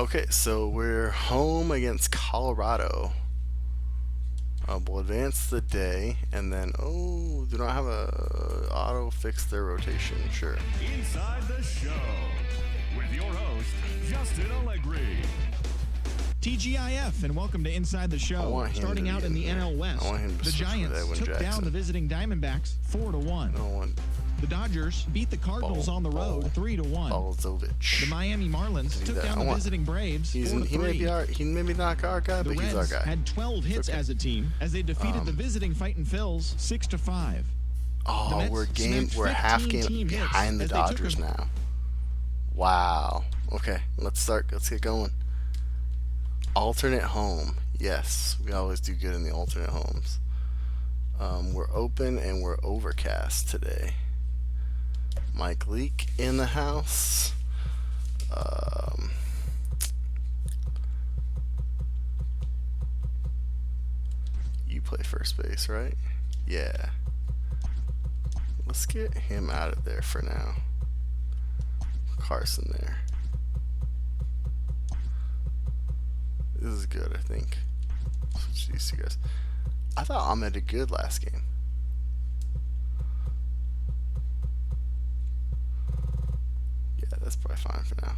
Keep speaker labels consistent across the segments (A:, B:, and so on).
A: Okay, so we're home against Colorado. We'll advance the day, and then do not have a auto fix their rotation. Sure.
B: Inside the show with your host Justin Allegri.
C: TGIF and welcome to Inside the Show. Starting out in the NL West, the Giants took down the visiting Diamondbacks 4-1. The Dodgers beat the Cardinals on the road 3-1. The Miami Marlins took down the visiting Braves 4-3.
A: He may be not our guy, but he's our guy.
C: Had 12 hits as a team as they defeated the visiting Fightin' Phils 6-5.
A: Oh, we're half game behind the Dodgers now. Wow. Okay, let's get going. Alternate home. Yes, we always do good in the alternate homes. We're open and we're overcast today. Mike Leake in the house. You play first base, right? Yeah. Let's get him out of there for now. Carson there. This is good, I think. Switch these two guys. I thought Ahmed did good last game. Yeah, that's probably fine for now.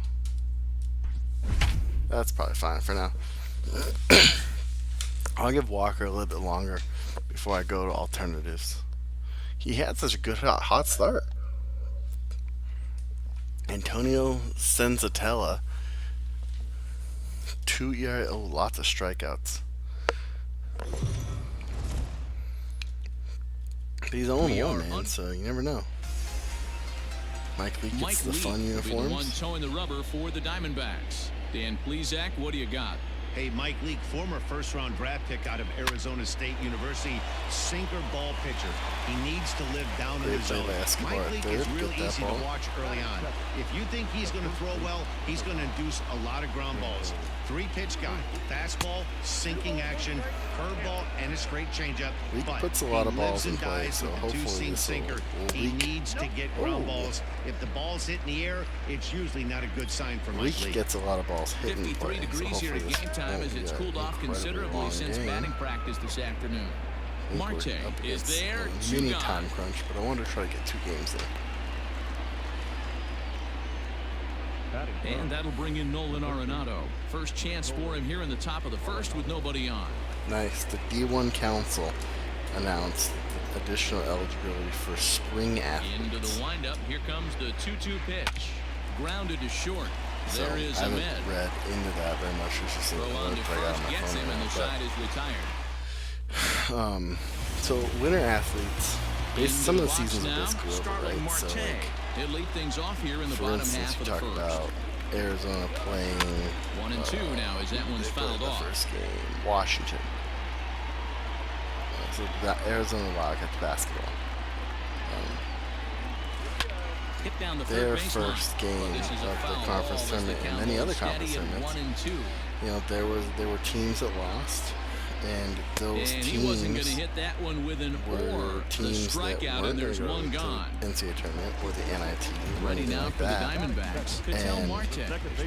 A: That's probably fine for now. I'll give Walker a little bit longer before I go to alternatives. He had such a good hot start. Antonio Senzatella. 2 ERA, lots of strikeouts. But he's only one, man, so you never know. Mike Leake gets the fun uniforms.
D: One towing the rubber for the Diamondbacks. Dan Plesac, what do you got?
E: Hey, Mike Leake, former first-round draft pick out of Arizona State University, sinker ball pitcher. He needs to live down in the zone. Mike Leake is real easy to watch early on. If you think he's going to throw well, he's going to induce a lot of ground balls. Three-pitch guy, fastball, sinking action, curveball, and a straight changeup.
A: Leake puts a lot of balls in play, so hopefully this sinker.
E: He needs to get ground balls. If the ball's hit in the air, it's usually not a good sign for Mike Leake.
A: Leake gets a lot of balls hit in play.
D: 53 degrees here at game time as it's cooled off considerably since batting practice this afternoon. Marte is there.
A: Mini time crunch, but I wanted to try to get 2 games in.
D: And that'll bring in Nolan Arenado. First chance for him here in the top of the first with nobody on.
A: Nice. The D1 Council announced additional eligibility for spring athletes.
D: Into the windup. Here comes the 2-2 pitch. Grounded to short.
A: So
D: there is
A: I haven't
D: Ahmed.
A: read into that very much. It's just
D: Throw on to first gets him, and the side is retired.
A: So winter athletes, some of the seasons are basically over, right? So like,
D: he'll lead things off here in the
A: for
D: bottom
A: instance,
D: half
A: you
D: of the
A: talk
D: first.
A: about Arizona playing
D: 1-2 now as that one's fouled
A: the
D: off.
A: first game, Washington. So that Arizona Wildcats basketball.
D: Hit down the
A: Their
D: third
A: first game of the conference tournament and many other conference tournaments. You know, there were teams that lost, and those teams
D: he wasn't going to hit that one with an
A: were teams
D: the strikeout,
A: that weren't
D: and there's one gone.
A: to NCAA tournament or the NIT,
D: Ready now
A: like
D: for
A: that.
D: the Diamondbacks. Patel
A: And
D: Marte.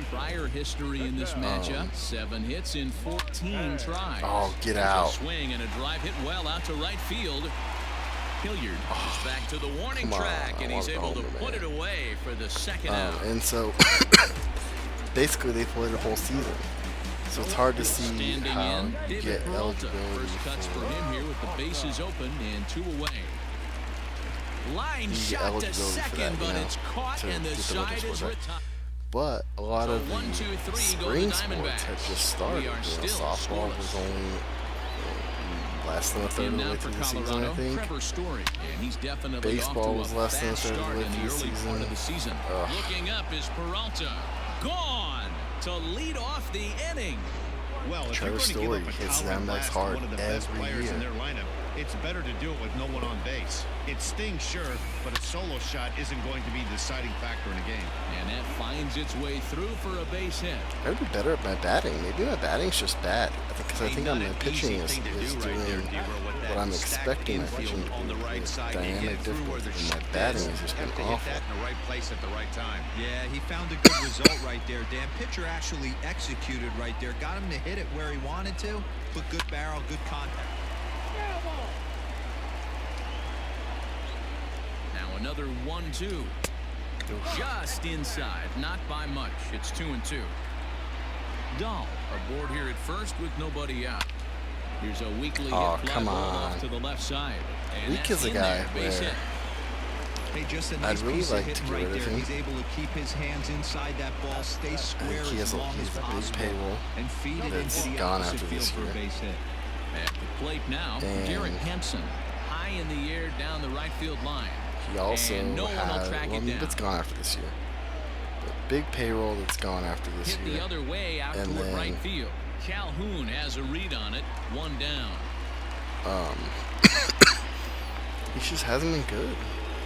D: Prior history in this matchup: 7 hits in 14 tries.
A: Oh, get
D: There's
A: out!
D: A swing and a drive hit well out to right field. Hilliard is back to the warning track, and he's able to put it away for the second out.
A: And so, basically, they played the whole season. So it's hard to see how you get eligibility
D: First cuts for him here with the bases open and 2 away. Line shot to second, but it's caught, and the side is retired.
A: But a lot of
D: So 1, 2, 3
A: spring
D: go the
A: sports had
D: Diamondbacks.
A: just started.
D: We are still
A: Softball was only less than a third of the way through the season, I think.
D: Trevor Story, and he's definitely
A: Baseball
D: off
A: was
D: to a
A: less than a
D: fast
A: third of the
D: start
A: way
D: in
A: through
D: the
A: the
D: early
A: season.
D: part of the season. Looking up is Peralta. Gone to lead off the inning.
E: Well, if
A: Trevor
E: you're going to
A: Story
E: give up a
A: hits
E: towering
A: Diamondbacks
E: blast to
A: hard
E: one of the best
A: every
E: players
A: year.
E: in their lineup, it's better to do it with no one on base. It stings, sure, but a solo shot isn't going to be the deciding factor in a game.
D: And that finds its way through for a base hit.
A: I would be better at my batting. Maybe my batting's just bad. Because I think my pitching is doing what I'm expecting my pitching to do. Dynamic difficulty, and my batting has just been awful.
E: In the right place at the right time.
C: Yeah, he found a good result right there, Dan. Pitcher actually executed right there. Got him to hit it where he wanted to. Put good barrel, good contact.
D: Now another 1-2. Just inside, not by much. It's 2-2. Dahl aboard here at first with nobody out. Here's a weakly hit fly ball off to the left side. And
A: Weak is a guy where
C: hey, just a nice
A: I'd really
C: piece
A: like
C: of
A: to get
C: right
A: rid of
C: there.
A: him.
C: He's able to keep his hands inside that ball, stay square as long as possible,
A: payroll
C: and feed it into the
A: gone
C: opposite
A: after
C: field
A: this
C: for a
A: year.
C: base hit.
D: At the plate now, Garrett Hampson, high in the air down the right field line.
A: He also
D: and no one will track it down.
A: It's gone after this year. But big payroll that's gone after this
D: Hit
A: year.
D: the other way out
A: And
D: toward
A: then,
D: right field. Calhoun has a read on it. One down.
A: He just hasn't been good.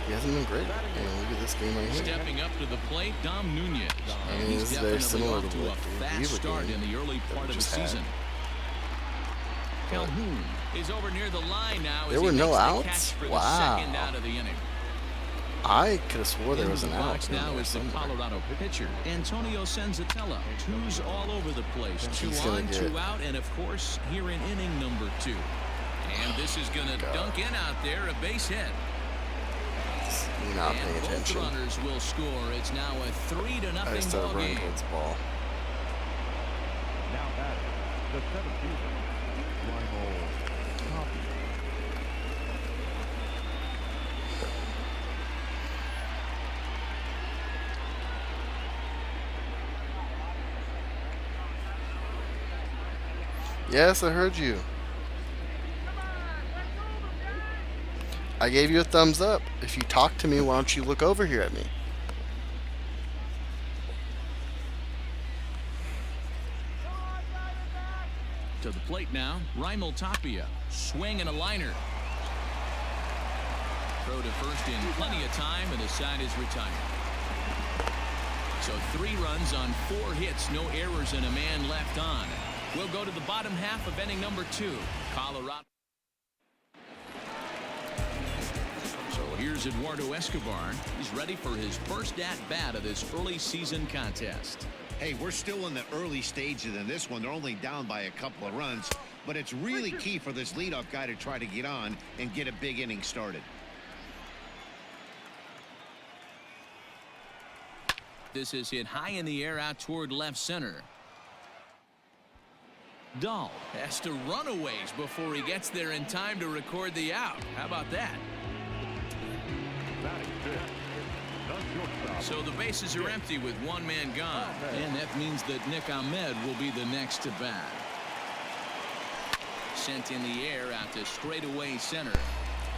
A: He hasn't been great. Look at this game right here.
D: Stepping up to the plate, Dom Nunez.
A: I mean,
D: He's
A: this is very
D: definitely
A: similar
D: off
A: to
D: to a
A: what
D: fast
A: we were
D: start
A: doing
D: in the early
A: that
D: part
A: we
D: of the
A: just had.
D: season. Calhoun is over near the line now.
A: There
D: as
A: were
D: he
A: no
D: makes the
A: outs?
D: catch for the
A: Wow.
D: second out of the inning.
A: I could have swore there was
D: Into
A: an
D: the
A: out.
D: box now is the Colorado pitcher, Antonio Senzatella. Twos all over the place.
A: He's
D: 2
A: gonna
D: on,
A: get
D: 2 out, and of course, here in inning number 2. And this is going to dunk in out there, a base hit.
A: You're not paying
D: And both
A: attention.
D: runners will score. It's now a 3-0
A: I just started
D: ball
A: running
D: game.
A: towards the ball.
B: Now batting, the 17th, Diamondbacks.
A: Yes, I heard you. I gave you a thumbs up. If you talk to me, why don't you look over here at me?
D: To the plate now, Raimel Tapia. Swing and a liner. Throw to first in plenty of time, and the side is retired. So 3 runs on 4 hits, no errors, and a man left on. We'll go to the bottom half of inning number 2. Colorado. So here's Eduardo Escobar. He's ready for his first at-bat of this early season contest.
E: Hey, we're still in the early stages in this one. They're only down by a couple of runs, but it's really key for this leadoff guy to try to get on and get a big inning started.
D: This is hit high in the air out toward left center. Dahl has to run a ways before he gets there in time to record the out. How about that?
B: Batting fifth, the shortstop.
D: So the bases are empty with 1 man gone. And that means that Nick Ahmed will be the next to bat. Sent in the air out to straightaway center.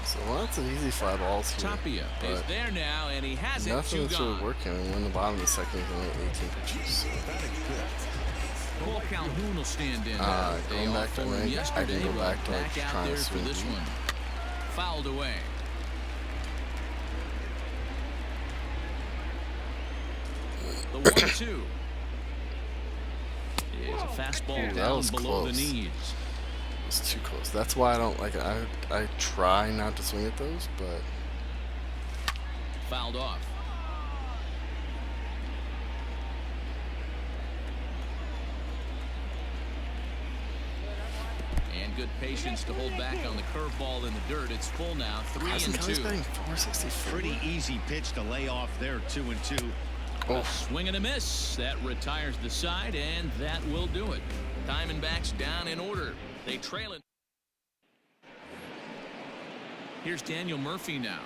A: So lots of easy fly balls here.
D: Tapia is there now, and he has it. 2
A: Nothing's really
D: gone.
A: working. We're in the bottom of the second. He's only 18 pitches.
D: Cole Calhoun will stand in.
A: Going back to
D: for him
A: rank, I
D: yesterday,
A: can go
D: but
A: back to
D: back out
A: trying
D: there
A: to
D: for
A: swing
D: this
A: deep.
D: one. Fouled away. The 1-2 is a fastball
A: Ooh, that
D: down
A: was
D: below
A: close.
D: the knees.
A: It's too close. That's why I don't like it. I try not to swing at those, but
D: Fouled off. And good patience to hold back on the curveball in the dirt. It's full now, 3-2.
A: batting 464.
E: Pretty easy pitch to lay off there, 2-2.
D: A swing and a miss. That retires the side, and that will do it. Diamondbacks down in order. They trail it. Here's Daniel Murphy now.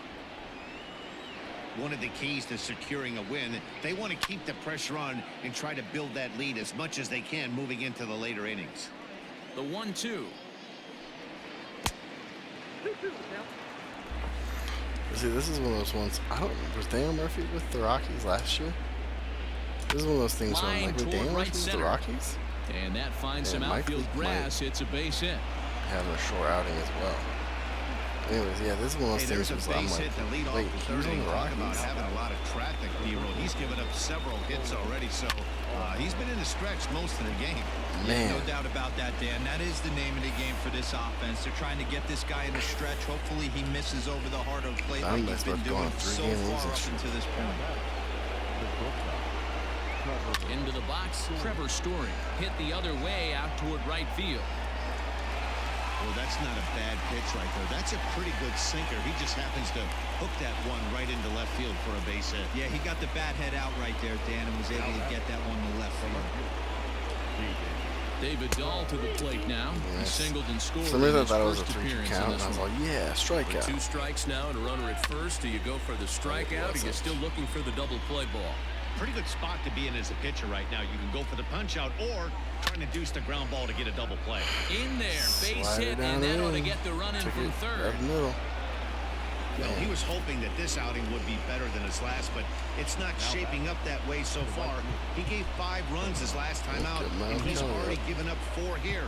E: One of the keys to securing a win, they want to keep the pressure on and try to build that lead as much as they can moving into the later innings.
D: The 1-2.
A: See, this is one of those ones. Was Daniel Murphy with the Rockies last year? This is one of those things where I'm like, with Daniel Murphy with the Rockies?
D: And that finds some
A: Mike
D: outfield
A: Leake
D: grass. It's a base hit.
A: having a short outing as well. Anyways, yeah, this is one of those things where I'm like, wait, he's on the Rockies.
E: Having a lot of traffic, B-roll. He's given up several hits already, so he's been in the stretch most of the game.
A: Man.
C: No doubt about that, Dan. That is the name of the game for this offense. They're trying to get this guy in the stretch. Hopefully he misses over the heart of the plate like he's been doing so far up until this point.
D: Into the box, Trevor Story hit the other way out toward right field.
E: Well, that's not a bad pitch right there. That's a pretty good sinker. He just happens to hook that one right into left field for a base hit.
C: Yeah, he got the bat head out right there, Dan, and was able to get that one to left field.
D: David Dahl to the plate now. He singled and scored.
A: For some reason I thought it was a 3-2 count, and I was like, yeah, strikeout.
D: 2 strikes now and a runner at first. Do you go for the strikeout, or you're still looking for the double play ball?
E: Pretty good spot to be in as a pitcher right now. You can go for the punch out or trying to deuce the ground ball to get a double play.
D: In there, base hit, and that ought to get the run in from third.
E: Well, he was hoping that this outing would be better than his last, but it's not shaping up that way so far. He gave 5 runs his last time out, and he's already given up 4 here.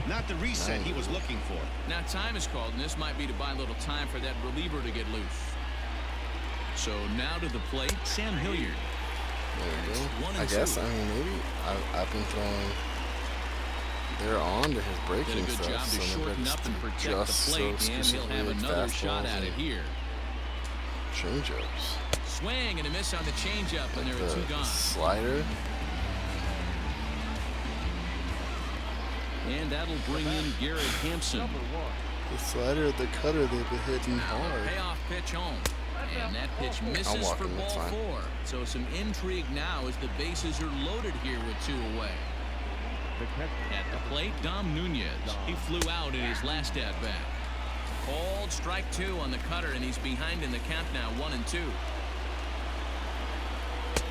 E: Not the reset he was looking for.
D: Now time is called, and this might be to buy a little time for that reliever to get loose. So now to the plate, Sam Hilliard.
A: There you go. I guess, I mean, maybe I've been throwing. They're on to his breaking
D: Did a good job to shorten up and protect the plate, and he'll have another shot at it here.
A: Changeups.
D: Swing and a miss on the changeup, and there are 2 gone.
A: Slider.
D: And that'll bring in Garrett Hampson.
A: The slider, the cutter, they've been hitting hard.
D: Payoff pitch home. And that pitch misses for ball 4. So some intrigue now as the bases are loaded here with 2 away. At the plate, Dom Nunez. He flew out in his last at-bat. Called strike 2 on the cutter, and he's behind in the count now, 1-2.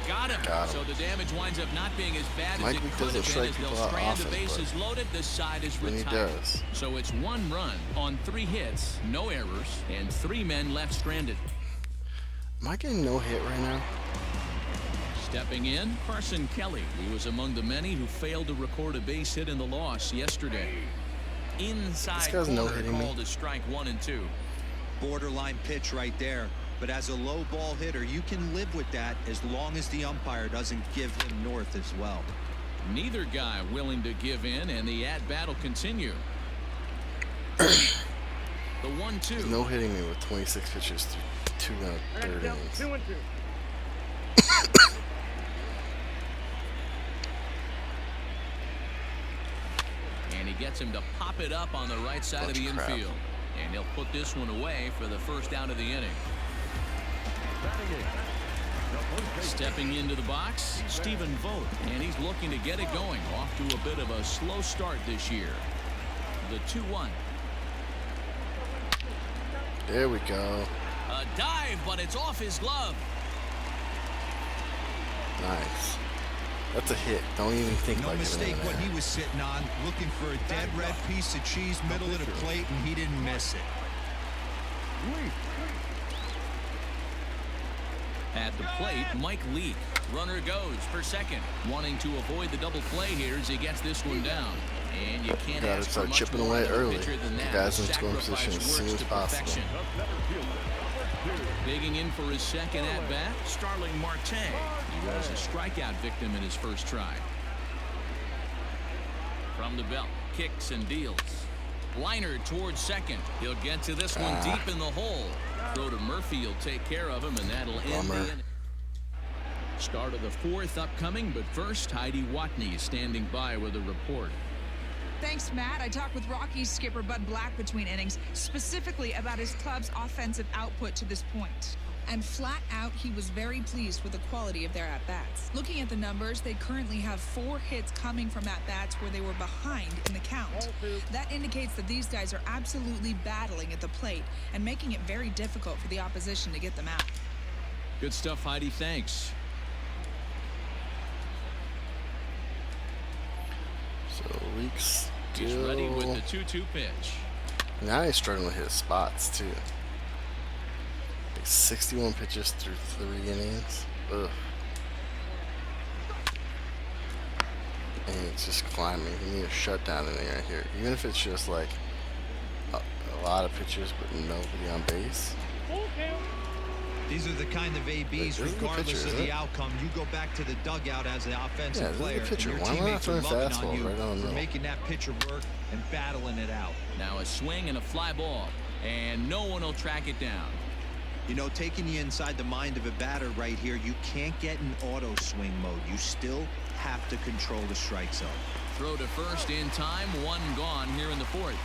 D: Got him. So the damage winds up not being as bad as it could have been as they'll strand the bases loaded. This side is retired. So it's 1 run on 3 hits, no errors, and 3 men left stranded.
A: Am I getting no hit right now?
D: Stepping in, Carson Kelly. He was among the many who failed to record a base hit in the loss yesterday. Inside corner called a strike 1-2.
C: Borderline pitch right there. But as a low ball hitter, you can live with that as long as the umpire doesn't give him north as well.
D: Neither guy willing to give in, and the at-bat will continue. The 1-2.
A: No hitting me with 26 pitches through 2 3rd innings.
B: 2-2.
D: And he gets him to pop it up on the right side of the infield. And he'll put this one away for the first out of the inning. Stepping into the box, Stephen Vogt. And he's looking to get it going. Off to a bit of a slow start this year. The 2-1.
A: There we go.
D: A dive, but it's off his glove.
A: Nice. That's a hit. Don't even think
C: no
A: like
C: mistake
A: it.
C: What he was sitting on, looking for a dead red piece of cheese middle of the plate, and he didn't miss it.
D: At the plate, Mike Leake. Runner goes for second, wanting to avoid the double play here as he gets this one down. And you can't ask for much more
A: away
D: out of a
A: early.
D: pitcher than that.
A: The guys in scoring position as soon as possible.
D: Perfection. Digging in for his second at-bat, Starling Marte. He was a strikeout victim in his first try. From the belt, kicks and deals. Liner towards second. He'll get to this one deep in the hole. Throw to Murphy will take care of him, and that'll end the inning. Start of the 4th upcoming, but first, Heidi Watney is standing by with a report.
F: Thanks, Matt. I talked with Rockies skipper Bud Black between innings, specifically about his club's offensive output to this point. And flat out, he was very pleased with the quality of their at-bats. Looking at the numbers, they currently have 4 hits coming from at-bats where they were behind in the count. That indicates that these guys are absolutely battling at the plate and making it very difficult for the opposition to get them out.
D: Good stuff, Heidi. Thanks.
A: So Leaks
D: He's ready with the 2-2 pitch.
A: Now he's struggling to hit spots too. Like 61 pitches through 3 innings. Ugh. And it's just climbing. You need a shutdown in there here. Even if it's just like A lot of pitchers, but nobody on base.
C: These are the kind of ABs, regardless of the outcome. You go back to the dugout as the offensive player, and your teammates are loving on you for making that pitcher work and battling it out.
D: Now a swing and a fly ball, and no one will track it down.
C: You know, taking you inside the mind of a batter right here, you can't get in auto swing mode. You still have to control the strike zone.
D: Throw to first in time, one gone here in the fourth.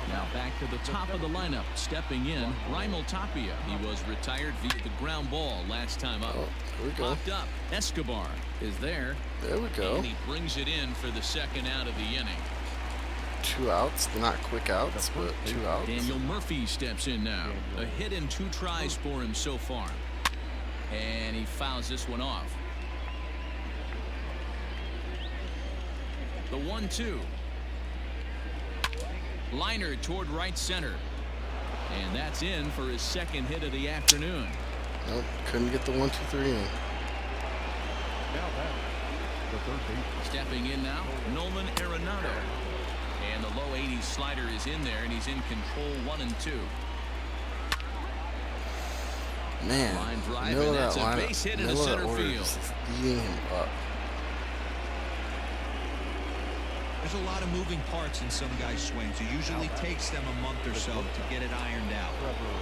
D: Now back to the top of the lineup. Stepping in, Raimel Tapia. He was retired via the ground ball last time up.
A: Oh, here we go.
D: Popped up. Escobar is there.
A: There we go.
D: And he brings it in for the second out of the inning.
A: 2 outs. Not quick outs, but 2 outs.
D: Daniel Murphy steps in now. A hit and 2 tries for him so far. And he fouls this one off. The 1-2. Liner toward right center. And that's in for his second hit of the afternoon.
A: Nope, couldn't get the 1-2-3 in.
D: Stepping in now, Nolan Arenado. And the low 80s slider is in there, and he's in control 1-2.
A: Man,
D: line drive, and that's a base hit in the center field.
A: Eating him up.
C: There's a lot of moving parts in some guys' swings. It usually takes them a month or so to get it ironed out.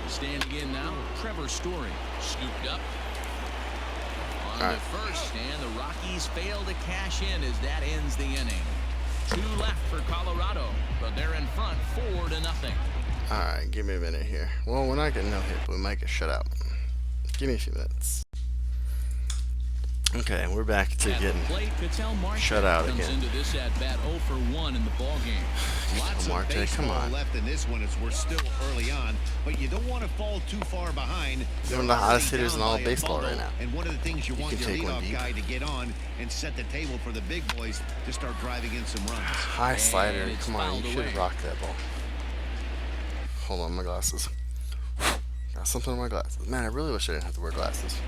D: Standing in now, Trevor Story. Scooped up. On the first, and the Rockies fail to cash in as that ends the inning. 2 left for Colorado, but they're in front 4-0.
A: Alright, give me a minute here. Well, we're not getting no hit, but we might get shut out. Give me a few minutes. Okay, we're back to getting shut out again.
D: Into this at bat 0 for 1 in the ball game.
E: Lots of baseball left in this one as we're still early on, but you don't want to fall too far behind.
A: One of the hottest hitters in all of baseball right now.
E: And one of the things you want your leadoff guy to get on and set the table for the big boys to start driving in some runs.
A: High slider, come on, you should rock that ball. Hold on, my glasses. Got something on my glasses. Man, I really wish I didn't have to wear glasses.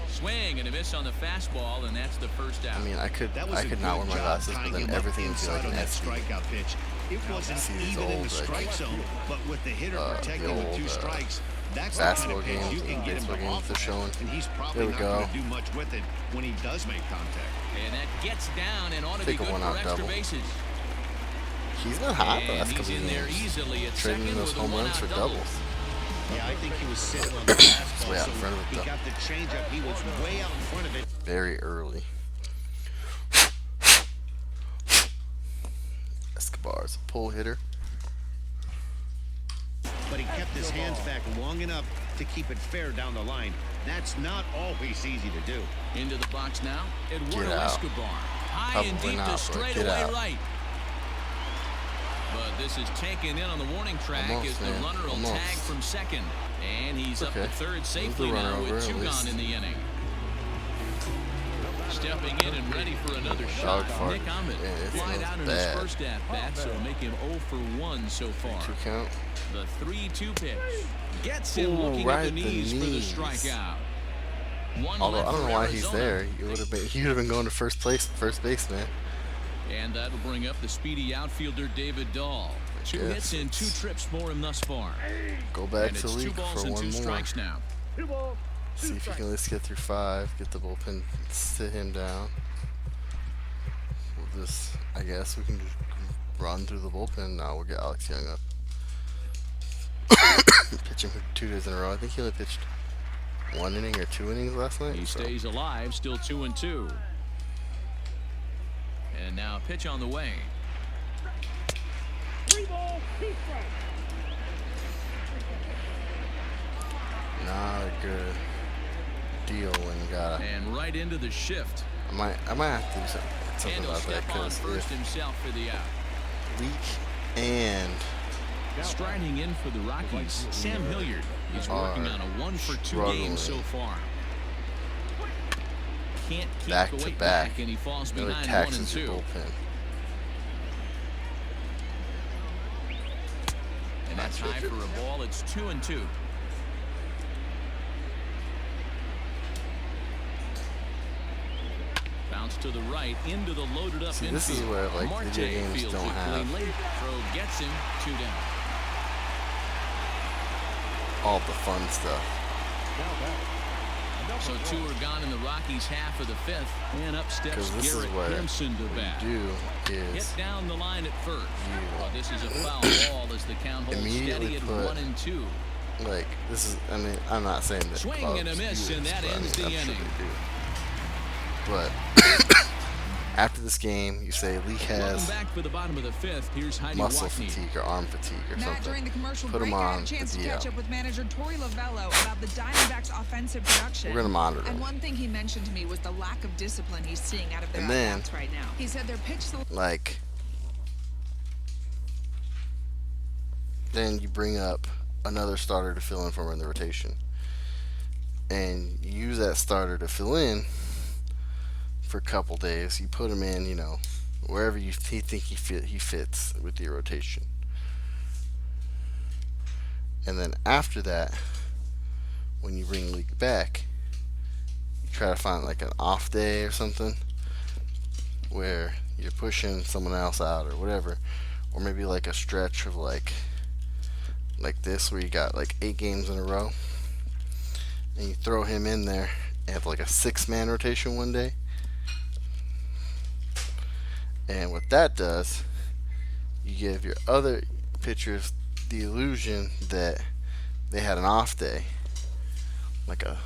D: Swing and a miss on the fastball, and that's the first out.
A: I mean, I could not wear my glasses, but then everything would be like an
E: strikeout pitch. It wasn't even in the strike zone, but with the hitter protecting with 2 strikes, that's
A: basketball
E: the kind of pitch you can get him off of,
A: showing.
E: And he's probably not going to do much with it when he does make contact.
D: And that gets down and ought to be good for extra bases.
A: He's been hot the last couple
D: of
A: games, trading those home runs for doubles.
E: Yeah, I think he was sitting on the fastball,
A: way out in front of it,
E: he got the changeup. He was way out in front of it.
A: Very early. Escobar's a pull hitter.
E: But he kept his hands back long enough to keep it fair down the line. That's not always easy to do.
D: Into the box now, Eduardo Escobar. High and deep to straightaway right. But this is taken in on the warning track as the runner will tag from second. And he's up to third safely now with 2 gone in the inning. Stepping in and ready for another shot. Nick Ahmed flied out in his first at-bat, so make him 0 for 1 so far.
A: 2 count.
D: The 3-2 pitch gets him looking at the knees for the strikeout.
A: Although I don't know why he's there. He would have been going to first base, man.
D: And that'll bring up the speedy outfielder David Dahl. 2 hits and 2 trips for him thus far.
A: Go back to
D: league for 1 more. 2 balls and 2 strikes now.
A: See if you can at least get through 5. Get the bullpen, sit him down. We'll just, I guess we can just run through the bullpen. Now we'll get Alex Young up. Pitching for 2 days in a row. I think he only pitched 1 inning or 2 innings last night.
D: He stays alive, still 2-2. And now a pitch on the way.
B: 3 balls, 2 strikes.
A: Not a good deal when you got.
D: And right into the shift.
A: I might have to do something about that because
D: first himself for the out.
A: Weak and
D: striding in for the Rockies, Sam Hilliard. He's working on a 1 for 2 game so far. Can't keep
A: back
D: the
A: to
D: weight
A: back,
D: and he falls
A: really
D: behind
A: taxes
D: 1 and 2.
A: your bullpen.
D: And that's high for a ball. It's 2-2. bounce to the right into the loaded up infield.
A: This is where like video games don't have
D: throw gets him 2 down.
A: all the fun stuff.
D: So 2 are gone in the Rockies' half of the 5th, and up steps Garrett Hampson to bat. Get down the line at first. This is a foul ball as the count holds steady at 1-2.
A: Like this is, I mean, I'm not saying that.
D: Swing and a miss, and that ends the inning.
A: But after this game, you say Lee has
D: back for the bottom of the 5th. Here's
A: muscle fatigue or arm fatigue or something.
F: During the commercial
A: Put
F: break,
A: him on
F: I had a chance to catch up with manager Torey Lovello about the Diamondbacks' offensive production.
A: We're gonna monitor him.
F: And one thing he mentioned to me was the lack of discipline he's seeing out of their at-bats right now. He said their pitch
A: like. Then you bring up another starter to fill in for him in the rotation, and you use that starter to fill in for a couple days. You put him in, you know, wherever you think he fits with your rotation, and then after that, when you bring Leak back, you try to find like an off day or something where you're pushing someone else out or whatever, or maybe like a stretch of like this where you got like 8 games in a row, and you throw him in there and have like a 6-man rotation one day. And what that does, you give your other pitchers the illusion that they had an off day, like the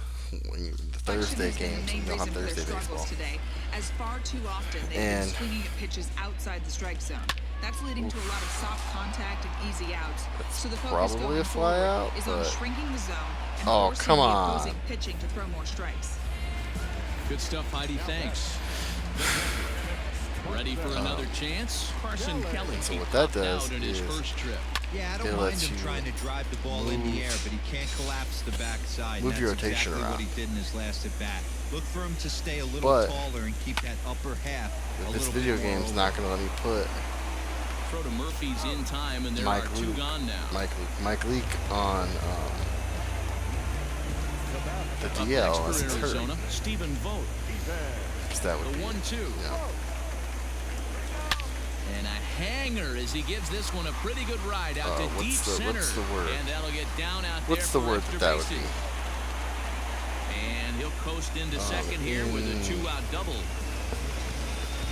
A: Thursday games. You don't have Thursday baseball.
F: Today, as far too often they've been swinging at pitches outside the strike zone. That's leading to a lot of soft contact and easy outs. So the focus
A: probably
F: going
A: a fly out,
F: is on shrinking the zone and
A: oh,
F: forcing
A: come
F: the
A: on.
F: opposing pitching to throw more strikes.
D: Good stuff, Heidi. Thanks. Ready for another chance? Carson Kelly.
A: So what that does
D: out in his first trip.
E: Yeah, I don't mind him trying to drive the ball in the air, but he can't collapse the backside.
A: Move your rotation
E: exactly
A: around.
E: What he did in his last at bat. Look for him to stay a little taller and keep that upper half.
A: This video game's not going to let me put
D: Throw to Murphy's in time, and there are 2 gone now.
A: Mike Leake on the DL as it's hurt.
D: Stephen Vogt.
A: Because that would
D: the
A: be
D: 1-2.
A: Yeah.
D: And a hanger as he gives this one a pretty good ride out to deep center.
A: What's the word?
D: And that'll get down out
A: what's
D: there
A: the word that would be?
D: And he'll coast into second here with a 2-out double.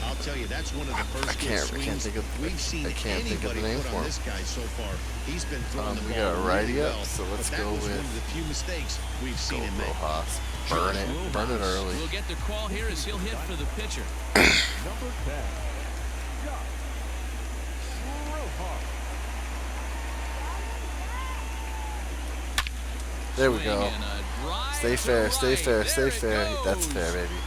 E: I'll tell you, that's one of the first
A: I can't think of the name for him.
E: This guy so far. He's been throwing the
A: we
E: ball
A: got a righty
E: really
A: up,
E: well,
A: so let's go with
E: one of the few mistakes we've seen him make.
A: Rojas. Burn it early.
D: We'll get the call here as he'll hit for the pitcher.
B: Number 10.
A: There we go. Stay fair, stay fair, stay fair. That's fair, baby.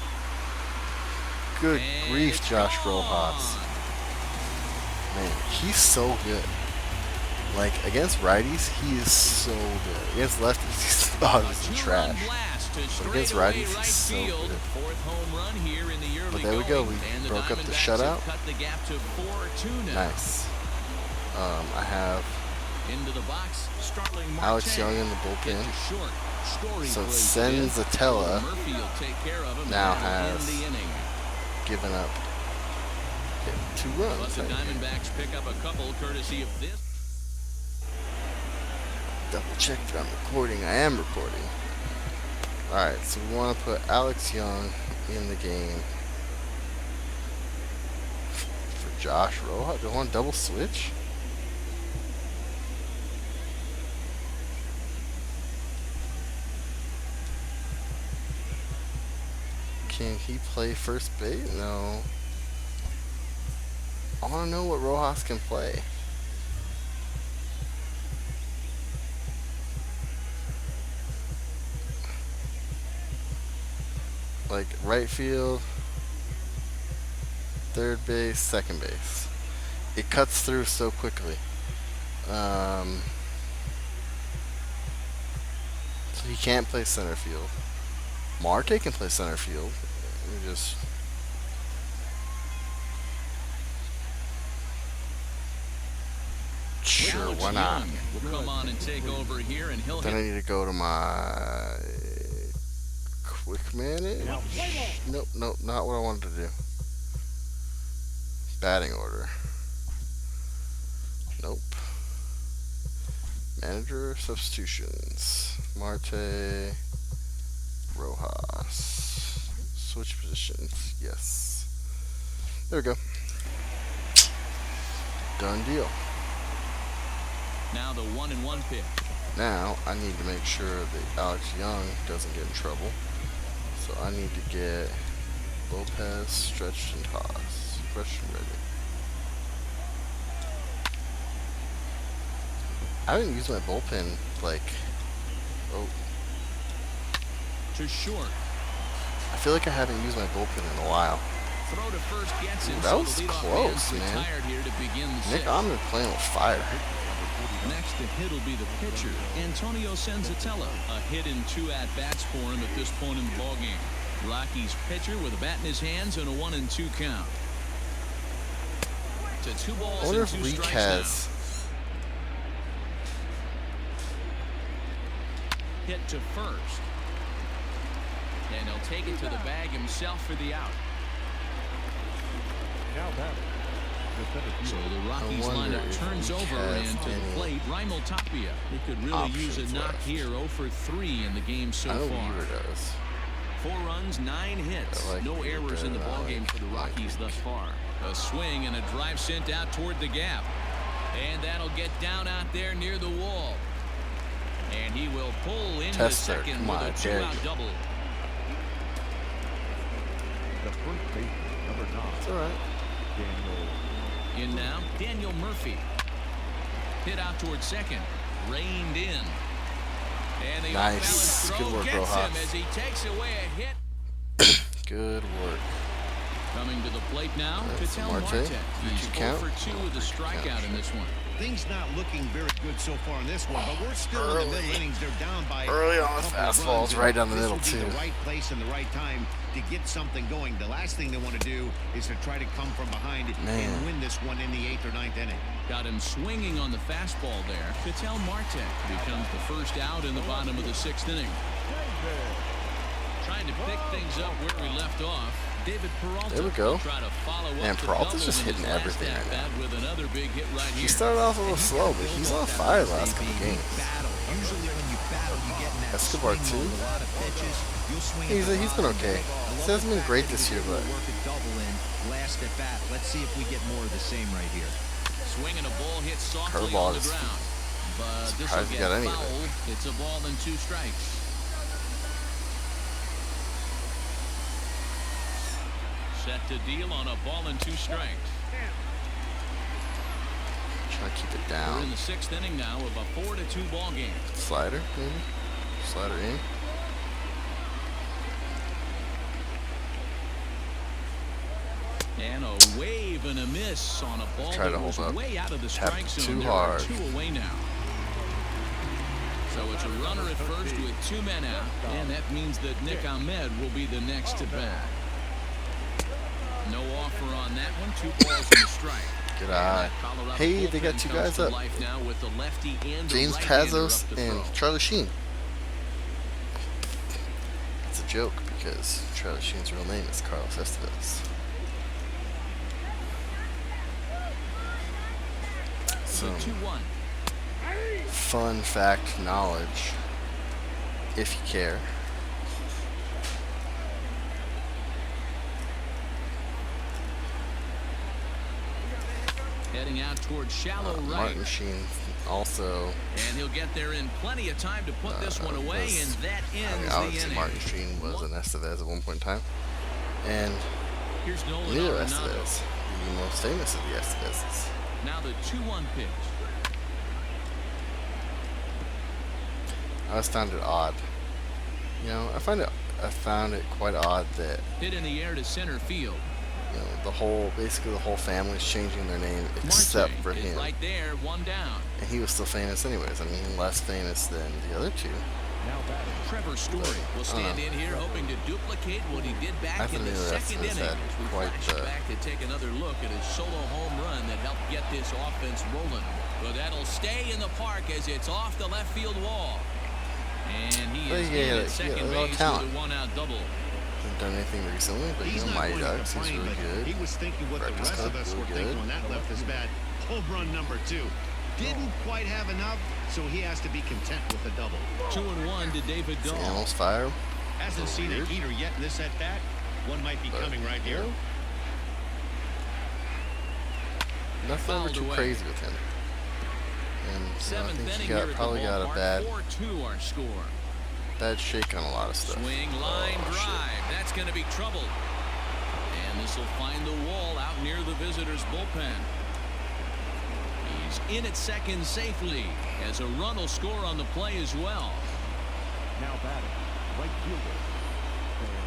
A: Good grief, Josh Rojas. Man, he's so good. Like, against righties, he is so good. Against lefties, he's trash. But against righties, he's so good. But there we go. We broke up the shutout. Nice. I have Alex Young in the bullpen. So Senzatella now has given up 2 runs.
D: The Diamondbacks pick up a couple courtesy of this.
A: Double check that I'm recording. I am recording. Alright, so we want to put Alex Young in the game for Josh Rojas. Do I want to double switch? Can he play first base? No. I want to know what Rojas can play. Like right field, third base, second base. It cuts through so quickly. So he can't play center field. Marte can play center field. Let me just... Sure, why not?
D: Will come on and take over here, and he'll
A: then I need to go to my Quick manage. Nope, nope, not what I wanted to do. Batting order. Nope. Manager substitutions. Marte. Rojas. Switch positions. Yes. There we go. Done deal.
D: Now the 1-1 pitch.
A: Now I need to make sure that Alex Young doesn't get in trouble. So I need to get Lopez stretched and tossed. Fresh and ready. I haven't used my bullpen like, oh.
D: To short.
A: I feel like I haven't used my bullpen in a while.
D: Throw to first gets him.
A: That was close, man. Nick Ahmed playing with fire.
D: Next to hit will be the pitcher, Antonio Senzatella. A hit in 2 at-bats for him at this point in the ballgame. Rockies pitcher with a bat in his hands and a 1-2 count. To 2 balls and 2 strikes now. Hit to first. And he'll take it to the bag himself for the out. So the Rockies lineup turns over and to the plate, Raimel Tapia. He could really use a knock here. 0 for 3 in the game so far. 4 runs, 9 hits. No errors in the ballgame for the Rockies thus far. A swing and a drive sent out toward the gap. And that'll get down out there near the wall. And he will pull into second with a 2-out double.
B: The first baseman, number 9.
A: It's all right.
D: In now, Daniel Murphy. Hit out towards second. Reined in. And the
A: nice. Good work,
D: gets
A: Rojas.
D: him as he takes away a hit.
A: Good work.
D: Coming to the plate now, Ketel Marte. He's 0 for 2 with a strikeout in this one.
E: Things not looking very good so far in this one, but we're still in the middle innings. They're down by
A: early on the fastballs, right down the middle too.
E: The right place and the right time to get something going. The last thing they want to do is to try to come from behind and win this one in the 8th or 9th inning.
D: Got him swinging on the fastball there. Ketel Marte becomes the first out in the bottom of the 6th inning. Trying to pick things up where we left off. David Peralta.
A: There we go.
D: Man,
A: Peralta's just hitting everything right now.
D: With another big hit right here.
A: He started off a little slow, but he's on fire the last couple games. Escobar too. He's been okay. He hasn't been great this year, but
E: Last at bat. Let's see if we get more of the same right here.
D: Swinging a ball hit softly
A: curveball
D: on the ground. But this will get fouled. It's a ball and 2 strikes. Set to deal on a ball and 2 strikes.
A: Try to keep it down.
D: We're in the 6th inning now of a 4-2 ball game.
A: Slider, maybe. Slider in.
D: And a wave and a miss on a ball that was way out of the strike zone.
A: Too hard.
D: 2 away now. So it's a runner at first with 2 men out, and that means that Nick Ahmed will be the next to bat. No offer on that one. 2 balls and a strike.
A: Good eye. Hey, they got 2 guys up. James Pazos and Charlie Sheen. It's a joke because Charlie Sheen's real name is Carlos Estevez. Some fun fact knowledge, if you care.
D: Heading out towards shallow right.
A: Martin Sheen also.
D: And he'll get there in plenty of time to put this one away, and that ends the inning.
A: Martin Sheen was an Estevez at one point in time. And
D: here's Nolan
A: neither Estevez, the most famous of the Estevezes.
D: Now the 2-1 pitch.
A: I always found it odd. You know, I found it quite odd that
D: hit in the air to center field.
A: You know, basically the whole family's changing their name except for him.
D: Right there, 1 down.
A: And he was still famous anyways. I mean, less famous than the other 2.
D: Trevor Story will stand in here hoping to duplicate what he did back in the 2nd inning. As we flash back to take another look at his solo home run that helped get this offense rolling. But that'll stay in the park as it's off the left field wall. And he is in at second base with a one-out double.
A: Hasn't done anything recently, but you know, Mighty Ducks, he's really good.
E: He was thinking what the rest of us were thinking when that left his bat. Home run number 2. Didn't quite have enough, so he has to be content with the double.
D: 2-1 to David Dahl.
A: Almost fire.
E: Hasn't seen a heater yet in this at bat. One might be coming right here.
A: Nothing too crazy with him. And so I think he probably got a bad shake on a lot of stuff.
D: Swing, line, drive. That's going to be trouble. And this will find the wall out near the visitors' bullpen. He's in at second safely as a run will score on the play as well.
B: Now batting, right fielder.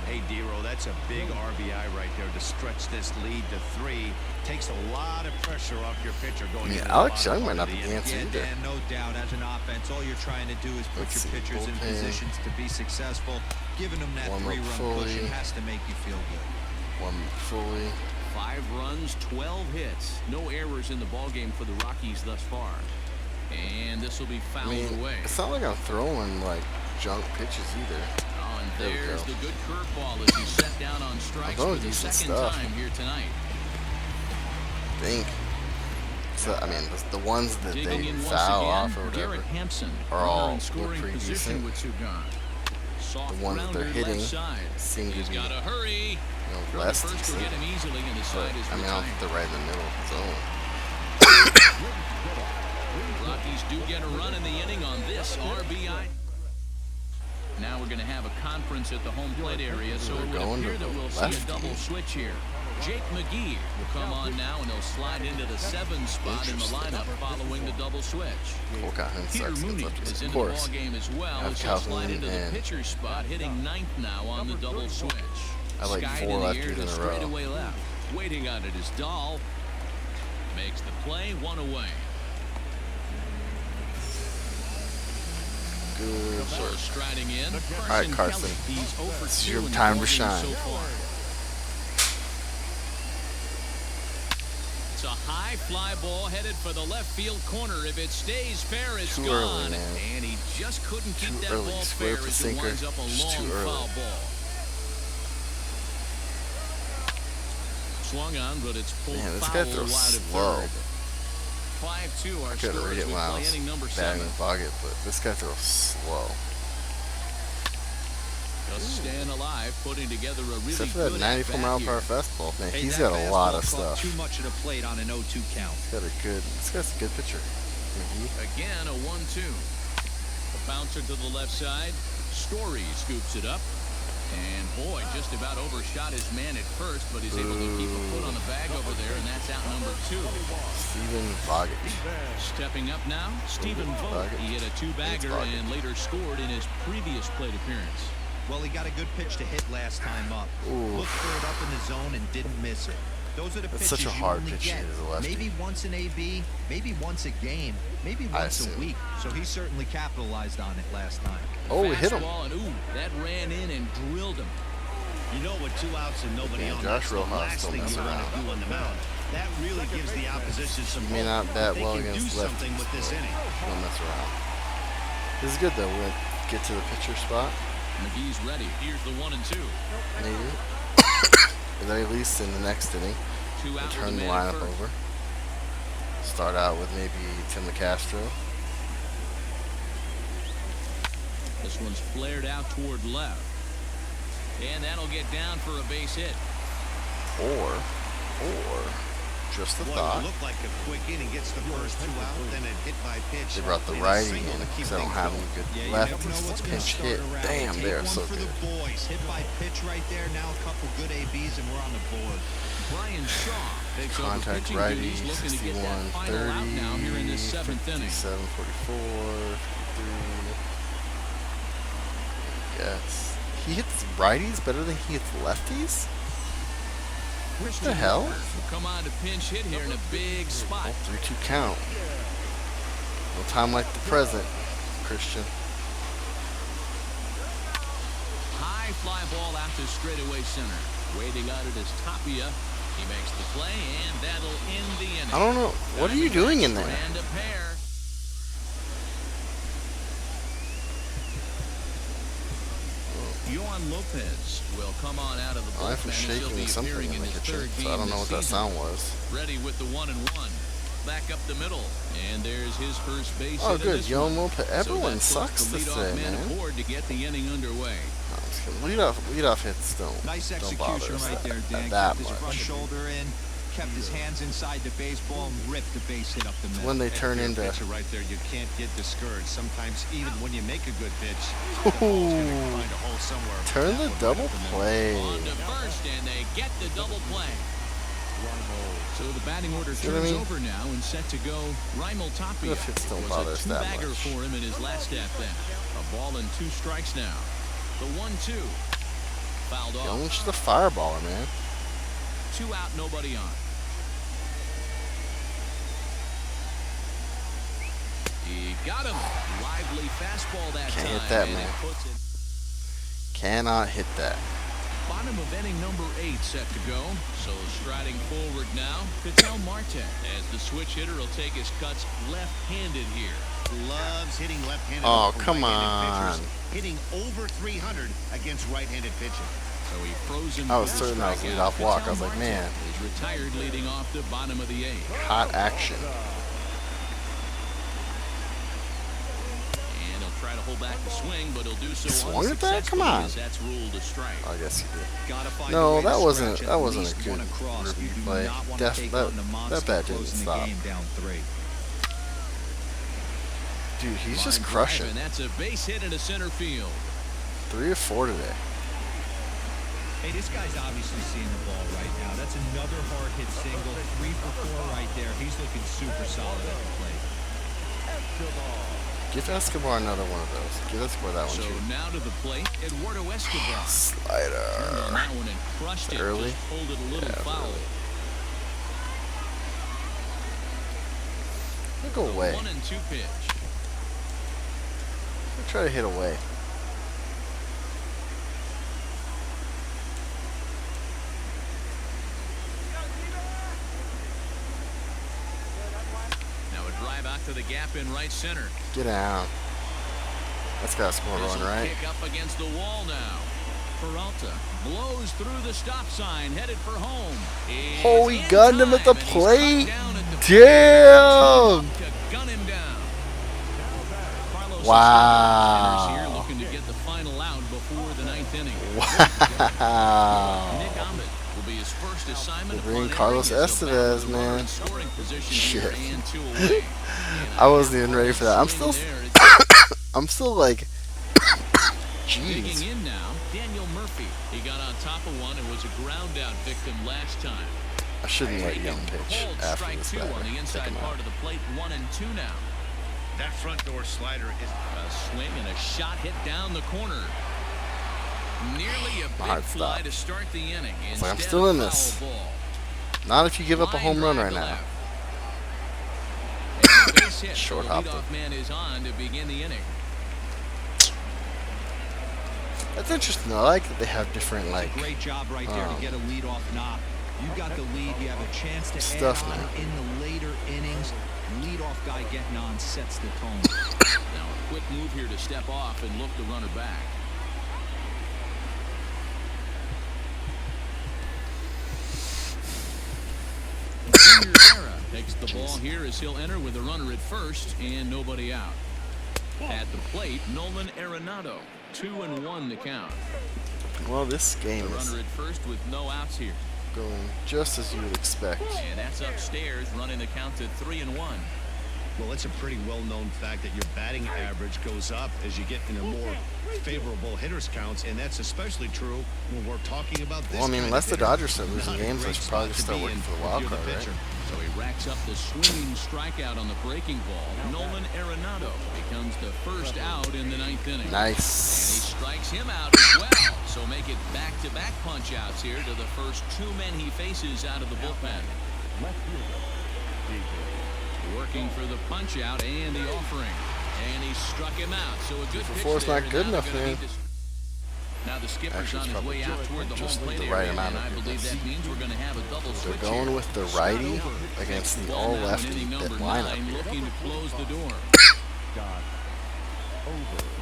E: Hey, Dero, that's a big RBI right there to stretch this lead to 3. Takes a lot of pressure off your pitcher going.
A: Yeah, Alex Young might not be the answer either.
C: Dan, no doubt. As an offense, all you're trying to do is put your pitchers in positions to be successful. Giving them that 3-run cushion has to make you feel good.
A: One fully.
D: 5 runs, 12 hits. No errors in the ballgame for the Rockies thus far. And this will be fouled away.
A: It's not like I'm throwing like junk pitches either.
D: Oh, and there's the good curveball as he's set down on strikes for the second time here tonight.
A: I think. So, I mean, the ones that they foul off or whatever are all pretty decent. The ones that they're hitting seem to be less decent. But, I mean, I don't think they're right in the middle of the zone.
D: Rockies do get a run in the inning on this RBI. Now we're going to have a conference at the home plate area, so it would appear that we'll see a double switch here. Jake McGee will come on now, and he'll slide into the 7 spot in the lineup following the double switch. Peter Mooney is in the ball game as well, as he'll slide into the pitcher spot, hitting 9th now on the double switch.
A: I like 4 lefters in a row.
D: Straightaway left. Waiting on it is Dahl. Makes the play, 1 away.
A: Good work.
D: Striding in.
A: All right, Carson. It's your time to shine.
D: It's a high fly ball headed for the left field corner. If it stays fair, it's gone. And he just couldn't keep that ball fair as it winds up a long foul ball. Swung on, but it's pulled foul wide of third. 5-2 our score as we play inning number 7.
A: But this guy throws slow.
D: Just staying alive, putting together a really
A: except for that 94-mile-per-hour fastball, man, he's got a lot of stuff.
C: Too much of the plate on an 0-2 count.
A: This guy's a good pitcher.
D: Again, a 1-2. A bouncer to the left side. Story scoops it up. And boy, just about overshot his man at first, but he's able to keep a foot on the bag over there, and that's out number 2.
A: Steven Vogt.
D: Stepping up now, Stephen Vogt. He hit a 2-bagger and later scored in his previous plate appearance.
C: Well, he got a good pitch to hit last time up. Looked for it up in the zone and didn't miss it. Those are the pitches
A: such a hard
C: you only
A: pitch
C: get.
A: to the lefty.
C: Maybe once an AB, maybe once a game, maybe once a week. So he certainly capitalized on it last time.
A: Oh, we hit him.
D: And, that ran in and drilled him.
E: You know, with 2 outs and nobody on,
A: Josh
E: the last
A: still
E: thing you want to do on the mound. That really gives the opposition some hope.
A: May not bat well
E: they can
A: against
E: do something
A: lefties,
E: with this inning.
A: Don't mess around. This is good though. We're gonna get to the pitcher spot.
D: McGee's ready. Here's the 1-2.
A: Maybe. And then at least in the next inning, we'll turn the lineup over. Start out with maybe Tim DeCastro.
D: This one's flared out toward left. And that'll get down for a base hit.
A: Or just the thought.
E: Look like a quick inning, gets the first 2 out, then a hit by pitch.
A: They brought the righty in because they don't have any good lefties. Pinch hit. Damn, they are so good.
C: Hit by pitch right there. Now a couple good ABs and we're on the board.
D: Brian Shaw takes
A: contact
D: over
A: righty,
D: duties, looking to get
A: 61,
D: that final
A: 30,
D: out now here in this 7th inning.
A: 57, 44, 53. Yes. He hits righties better than he hits lefties? What the hell?
D: Will come on to pinch hit here in a big spot.
A: 3-2 count. No time like the present, Christian.
D: High fly ball out to straightaway center. Waiting on it is Tapia. He makes the play, and that'll end the inning.
A: I don't know. What are you doing in there?
D: And a pair. Juan Lopez will come on out of the
A: My wife
D: bullpen
A: was
D: as he'll
A: shaking
D: be
A: something
D: appearing
A: in
D: in
A: the
D: his
A: kitchen,
D: third
A: so I
D: game
A: don't know what
D: this
A: that
D: season.
A: sound was.
D: Ready with the 1-1. Back up the middle, and there's his first base.
A: Oh,
D: hit in
A: good.
D: this
A: Young
D: one.
A: Lopez. Everyone
D: So that
A: sucks
D: puts the
A: this
D: leadoff
A: day,
D: man
A: man.
D: aboard to get the inning underway.
A: No, I'm just kidding. Leadoff hits don't.
C: Nice
A: Don't bother
C: execution
A: us
C: right there, Dan.
A: that
C: Kept his front
A: much.
C: shoulder in, kept his hands inside the baseball, and ripped the base hit up the middle.
A: When they turn into.
E: Pitcher right there, you can't get discouraged. Sometimes even when you make a good pitch, the ball's gonna find a hole somewhere.
A: Turn the double play.
D: On to first, and they get the double play. So the batting order
A: See what I
D: turns
A: mean?
D: over now, and set to go. Raimel Tapia
A: If it don't bother
D: was
A: us
D: a
A: that
D: two-bagger
A: much.
D: for him in his last at-bat. A ball and 2 strikes now. The 1-2. Fouled off.
A: Young's just a fireballer, man.
D: 2 out, nobody on. He got him. Lively fastball that
A: Can't
D: time.
A: hit that,
D: and
A: man.
D: it puts it.
A: Cannot hit that.
D: Bottom of inning number 8 set to go. So striding forward now, Ketel Marte, as the switch hitter will take his cuts left-handed here.
E: Loves hitting left-handed.
A: Oh,
E: for
A: come
E: right-handed
A: on.
E: pitchers, hitting over 300 against right-handed pitching.
D: So he froze him.
A: I was
D: for a
A: certain that was
D: strikeout.
A: leadoff walk. I
D: Ketel
A: was like,
D: Marte
A: man.
D: is retired leading off the bottom of the 8th.
A: Hot action.
D: And he'll try to hold back the swing, but he'll do so
A: Swung at that? Come
D: unsuccessfully
A: on.
D: as that's ruled a strike.
A: I guess he did.
C: Gotta find a
A: No,
C: way to
A: that wasn't
C: scratch
A: that
C: at
A: wasn't a
C: least
A: good
C: one across. You
A: review
C: do
A: play.
C: not want to take
A: That
C: on the monster
A: bet didn't
C: closing
A: stop.
C: the game down 3.
A: Dude, he's
D: Line
A: just
D: drive,
A: crushing.
D: and that's a base hit into center field.
A: 3 or 4 today.
C: Hey, this guy's obviously seeing the ball right now. That's another hard hit single. 3 for 4 right there. He's looking super solid at the plate.
A: Give Escobar another one of those. Give Escobar that one
D: So
A: too.
D: now to the plate, Eduardo Escobar. Turned on
A: Slider.
D: that one and crushed it.
A: Early?
D: Just pulled it a little
A: Yeah,
D: foul.
A: early. Go away.
D: 1-2 pitch.
A: Try to hit away.
D: Now a drive out to the gap in right center.
A: Get down. That's got to score a run,
D: This'll
A: right?
D: kick up against the wall now. Peralta blows through the stop sign, headed for home. It's
A: Oh, he
D: in
A: gunned him at the
D: time, and he's
A: plate.
D: cut down at the
A: Damn.
D: plate. To gun him down. Carlos
A: Wow.
D: is here looking to get the final out before the 9th inning.
A: Wow.
D: Nick Ahmed will be his first assignment.
A: We're bringing
D: upon
A: Carlos
D: entering his
A: Estevez,
D: about
A: man.
D: in scoring position
A: Shit.
D: here and 2 away.
A: I wasn't even ready for that. I'm still
D: Swing there.
A: I'm still like
D: Digging
A: jeez.
D: in now, Daniel Murphy. He got on top of one and was a ground out victim last time.
A: I shouldn't let Young pitch
D: Cold
A: after
D: strike
A: this
D: 2
A: batter.
D: on the
A: Take
D: inside
A: him
D: part
A: out.
D: of the plate. 1-2 now.
E: That front door slider is
D: A swing and a shot hit down the corner. Nearly a
A: Hard
D: big fly
A: stop.
D: to start the inning.
A: It's like, I'm
D: Instead,
A: still
D: a
A: in
D: foul
A: this.
D: ball.
A: Not if you give up a
D: Line
A: home run
D: drive
A: right
D: to
A: now.
D: left. And the base hit,
A: Short
D: so the
A: hopped
D: leadoff
A: it.
D: man is on to begin the inning.
A: That's interesting though. I like that they have different like
C: Great job right there to get a leadoff knock. You got the lead. You have a chance to
A: Stuff,
C: add on
A: man.
C: in the later innings. Leadoff guy getting on sets the tone.
D: Now a quick move here to step off and look the runner back. Junior Guerra takes the ball here as he'll enter with a runner at first and nobody out. At the plate, Nolan Arenado. 2-1 the count.
A: well, this
D: The
A: game is
D: runner at first with no outs here.
A: going just as you would expect.
D: And that's upstairs, running the count to 3-1.
E: Well, it's a pretty well-known fact that your batting average goes up as you get into more favorable hitters counts, and that's especially true when we're talking about this.
A: Well, I mean,
E: kind
A: unless
E: of
A: the
E: hitter.
A: Dodgers start losing
E: Not a
A: games, they
E: great
A: should probably
E: spot
A: just
E: to
A: start
E: be
A: working
E: in
A: for the
E: if
A: wild
E: you're the
A: card, right?
E: pitcher.
D: So he racks up the swinging strikeout on the breaking ball. Nolan Arenado becomes the first out in the 9th inning. And he
A: Nice.
D: strikes him out as well. So make it back-to-back punch-outs here to the first 2 men he faces out of the bullpen. Working for the punch-out and the offering. And he struck him out. So a good pitch
A: Before it's
D: there,
A: not
D: and
A: good
D: now they're
A: enough,
D: gonna
A: man.
D: beat this. Now the skipper's
A: Actually,
D: on
A: it's
D: his way
A: probably
D: out toward the
A: just
D: home plate
A: the right
D: area,
A: amount
D: and
A: of
D: I believe
A: goodness.
D: that means we're going to have a double switch
A: They're going
D: here.
A: with the
D: It's not
A: righty
D: over.
A: against the
D: Ball
A: all
D: now in
A: lefty
D: inning number
A: lineup
D: 9,
A: here.
D: looking to close the door.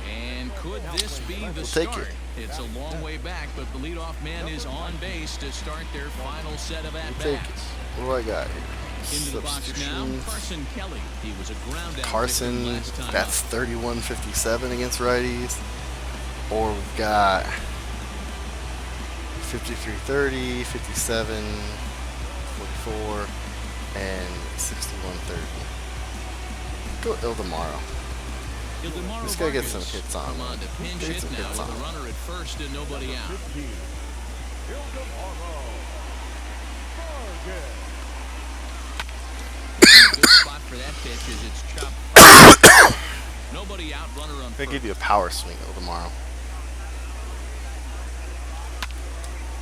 D: And could this be the start? It's a long way back, but the leadoff man is on base to start their final set of at-bats.
A: What do I got here?
D: Into the box now, Carson Kelly. He was a ground out
A: Carson,
D: last time
A: that's 31-57 against righties. Or we've got 53-30, 57-44, and 61-30. Go Ildemaro. This guy gets some hits on.
D: Come on to pinch hit now with a runner at first and nobody out. Good spot for that pitch as it's chopped. Nobody out, runner on
A: I
D: first.
A: give you a power swing Ildemaro.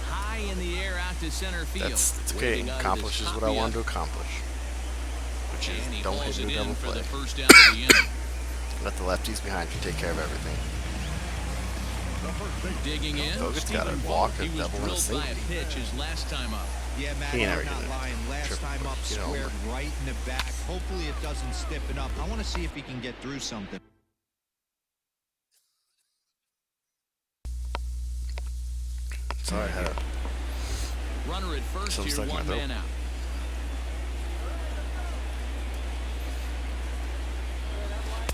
D: High in the air out to center field.
A: It's okay. It accomplishes what I wanted to accomplish, which is don't hit me double
D: for
A: play.
D: the first out of the inning.
A: Let the lefties behind you take care of everything.
D: Digging in.
A: Bogart's got a walk, a
D: He was
A: double, and a
D: drilled by
A: single.
D: a pitch his last time up.
C: Yeah, Matt,
A: He ain't
C: I'm
A: never
C: not
A: gonna
C: lying. Last
A: triple
C: time up,
A: play, you know.
C: squared right in the back. Hopefully it doesn't stiffen up. I want to see if he can get through something.
A: Sorry, I had a
D: Runner at first
A: Something's
D: here,
A: stuck in my
D: one man out.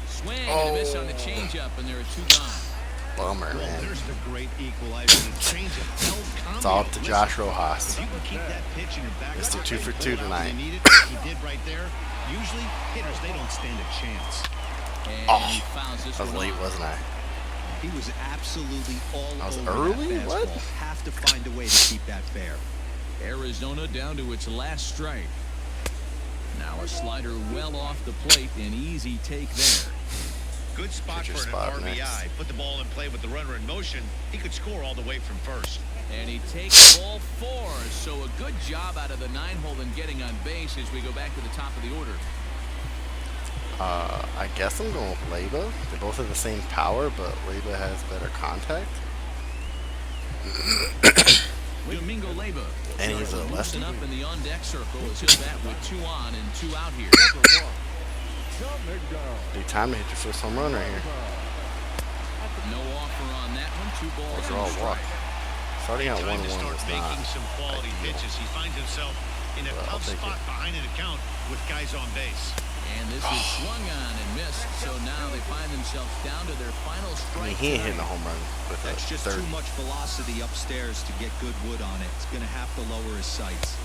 D: Swing and a miss on the changeup, and there are two gone.
A: bummer,
E: Well,
A: man.
E: there's the great equalizer. The changeup held
A: It's all up to
E: combo.
A: Josh Rojas.
E: If you can keep that pitch in your back
A: Mr.
E: pocket
A: 2 for
E: and
A: 2
E: pull it out when
A: tonight.
E: you need it, he did right there. Usually, hitters, they don't stand a chance.
D: And he fouls this
A: I was
D: one
A: late,
D: off.
A: wasn't I?
C: He was absolutely all
A: I was
C: over
A: early?
C: that
A: What?
C: fastball. Have to find a way to keep that fair.
D: Arizona down to its last strike. Now a slider well off the plate, an easy take there.
E: Good spot
A: Pitcher
E: for an
A: spot
E: RBI.
A: next.
E: Put the ball in play with the runner in motion. He could score all the way from first.
D: And he takes ball four, so a good job out of the 9-hole in getting on base as we go back to the top of the order.
A: I guess I'm going with Leyba. They both have the same power, but Leyba has better contact.
D: Domingo Leyba.
A: And he's a lefty.
D: Loosen up in the on-deck circle as he'll bat with 2 on and 2 out here.
A: Big time to hit your first home run right here.
D: No offer on that one. 2 balls
A: Those are
D: and a
A: all walk.
D: strike.
A: Starting out
E: Time to
A: 1-1
E: start
A: was
E: making
A: not
E: some quality
A: ideal.
E: pitches. He finds himself in a
A: But I'll
E: tough
A: take
E: spot
A: it.
E: behind an account with guys on base.
D: And this is swung on and missed, so now they find themselves down to their final
A: I
D: strike.
A: mean, he ain't hitting a
D: tonight.
A: home run with
C: That's
A: a
C: just
A: third.
C: too much velocity upstairs to get good wood on it. It's going to have to lower his sights.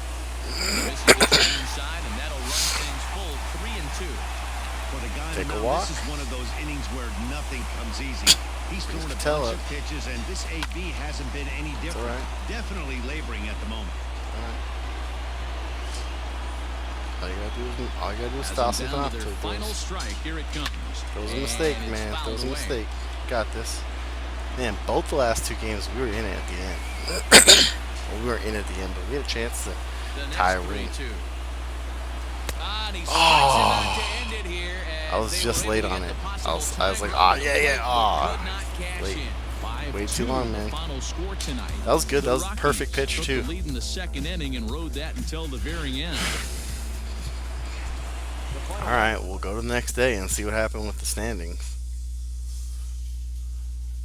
D: He misses this one inside, and that'll run things full 3-2.
E: For the guy
A: Take a
E: now,
A: walk.
E: this is one of those innings where nothing comes easy. He's thrown a
A: Tell
E: bunch
A: it.
E: of pitches, and this AB hasn't been any different.
A: all right.
E: Definitely laboring at the moment.
A: All you gotta do is
D: Has
A: stop
D: them
A: him
D: down
A: off
D: to
A: to
D: their final
A: those.
D: strike. Here it comes.
A: That was a
D: And
A: mistake,
D: it's
A: man. That
D: fouled
A: was a
D: away.
A: mistake. Got this. Man, both the last 2 games we were in it at the end. Well, we were in at the end, but we had a chance to
D: The next
A: tie or
D: 3-2.
A: win.
D: Ah, and he strikes him out to end it here.
A: I was
D: as they
A: just
D: were
A: late
D: able to
A: on
D: get
A: it.
D: the
A: I
D: possible
A: was like,
D: tie
A: oh,
D: run,
A: yeah.
D: but
A: Oh,
D: could not cash
A: late.
D: in.
A: Way
D: 5-2,
A: too long, man.
D: the final score tonight.
A: That was good.
D: The
A: That was a
D: Rockies
A: perfect pitch,
D: took
A: too.
D: the lead in the second inning and rode that until the very end.
A: All right, we'll go to the next day and see what happened with the standings.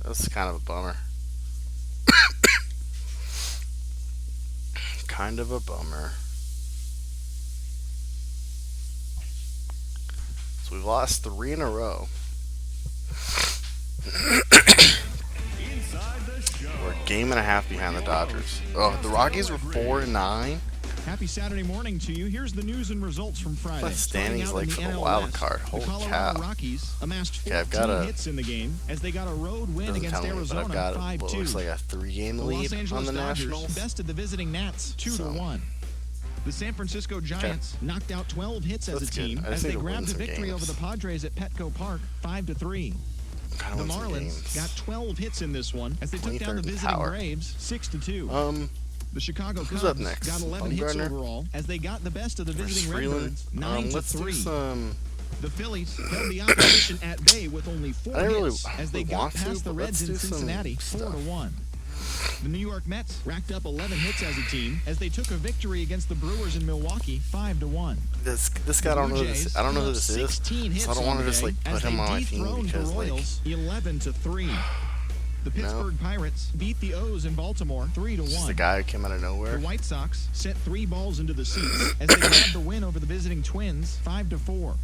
A: That's kind of a bummer. Kind of a bummer. So we've lost 3 in a row.
B: Inside the show.
A: We're a game and a half behind the Dodgers. Oh, the Rockies were 4-9.
C: Happy Saturday morning to you. Here's the news and results from Friday.
A: What standings
C: Starting out
A: like
C: in
A: for the
C: NL
A: wild
C: West,
A: card? Holy
C: the Colorado
A: cow.
C: Rockies amassed
A: Okay, I've
C: 14
A: got a-
C: hits in the game as they got a road win
A: Doesn't
C: against
A: tell me, but
C: Arizona
A: I've got what
C: 5-2.
A: looks like a 3-game
C: The Los
A: lead on
C: Angeles
A: the
C: Dodgers
A: Nationals.
C: bested the visiting Nats 2-1. The San Francisco Giants knocked out 12 hits as
A: That's
C: a
A: good.
C: team
A: I just
C: as they
A: need to win
C: grabbed a
A: some
C: victory
A: games.
C: over the Padres at Petco Park 5-3.
A: Gotta
C: The
A: win some
C: Marlins
A: games.
C: got 12 hits in this one as they took down the
A: 23rd in
C: visiting
A: power.
C: Braves 6-2. The Chicago
A: who's
C: Cubs
A: up next?
C: got 11 hits
A: Bumgarner?
C: overall as they got the best of the visiting
A: Freeland.
C: Redbirds
A: Let's do
C: 9-3.
A: some.
C: The Phillies held the opposition at bay with only 4
A: I didn't really
C: hits as they got
A: want to,
C: past the
A: but
C: Reds
A: let's
C: in
A: do some
C: Cincinnati
A: stuff.
C: 4-1. The New York Mets racked up 11 hits as a team as they took a victory against the Brewers in Milwaukee 5-1.
A: This guy, I don't know this. I don't know who this is. So I don't want to just like put him on my team because like
C: 11-3. The Pittsburgh Pirates beat the O's in Baltimore 3-1.
A: Just the guy who came out of nowhere.
C: The White Sox sent 3 balls into the seats as they grabbed the win over the visiting Twins 5-4.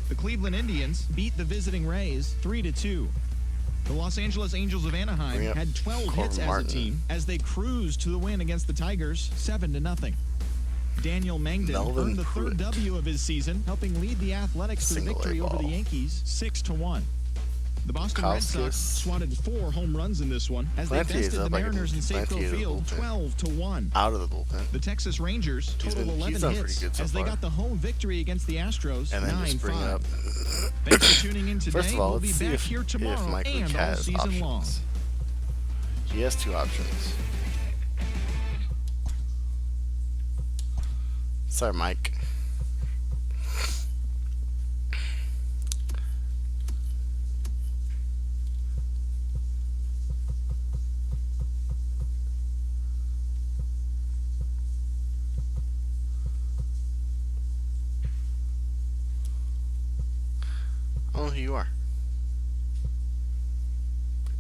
C: The Cleveland Indians beat the visiting Rays 3-2. The Los Angeles Angels of Anaheim had 12 hits as a team as they cruised to the win against the Tigers 7-0. Daniel Mangden earned the 3rd W of his season, helping lead the Athletics to the victory over the Yankees 6-1. The Boston Red Sox swatted 4 home runs in this one as they bested the Mariners in Safeco Field 12-1.
A: Out of the bullpen.
C: The Texas Rangers totaled 11 hits as they got the home victory against the Astros 9-5. Thanks for tuning in today.
A: First of all,
C: we'll be back here tomorrow and all season long.
A: He has 2 options. Sorry, Mike. I don't know who you are.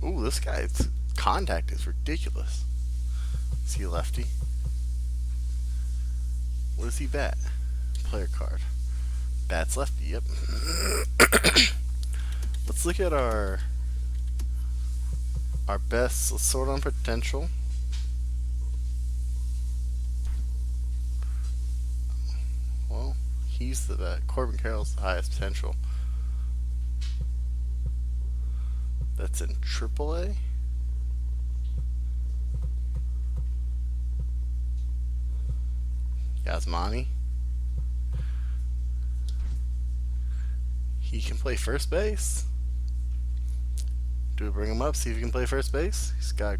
A: Ooh, this guy's contact is ridiculous. Is he a lefty? What does he bat? Player card. Bats lefty, yep. Let's look at our best. Let's sort on potential. Well, he's the best. Corbin Carroll's the highest potential. That's in AAA. Yasmani. He can play first base. Do we bring him up, see if he can play first base? He's got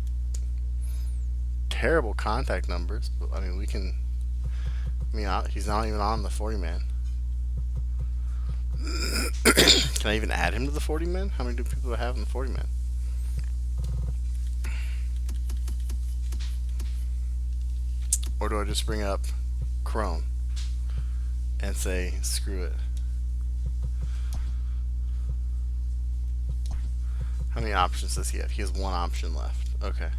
A: terrible contact numbers, but I mean, we can. I mean, he's not even on the 40-man. Can I even add him to the 40-man? How many do people have in the 40-man? Or do I just bring up Crone and say, screw it? How many options does he have? He has 1 option left. Okay.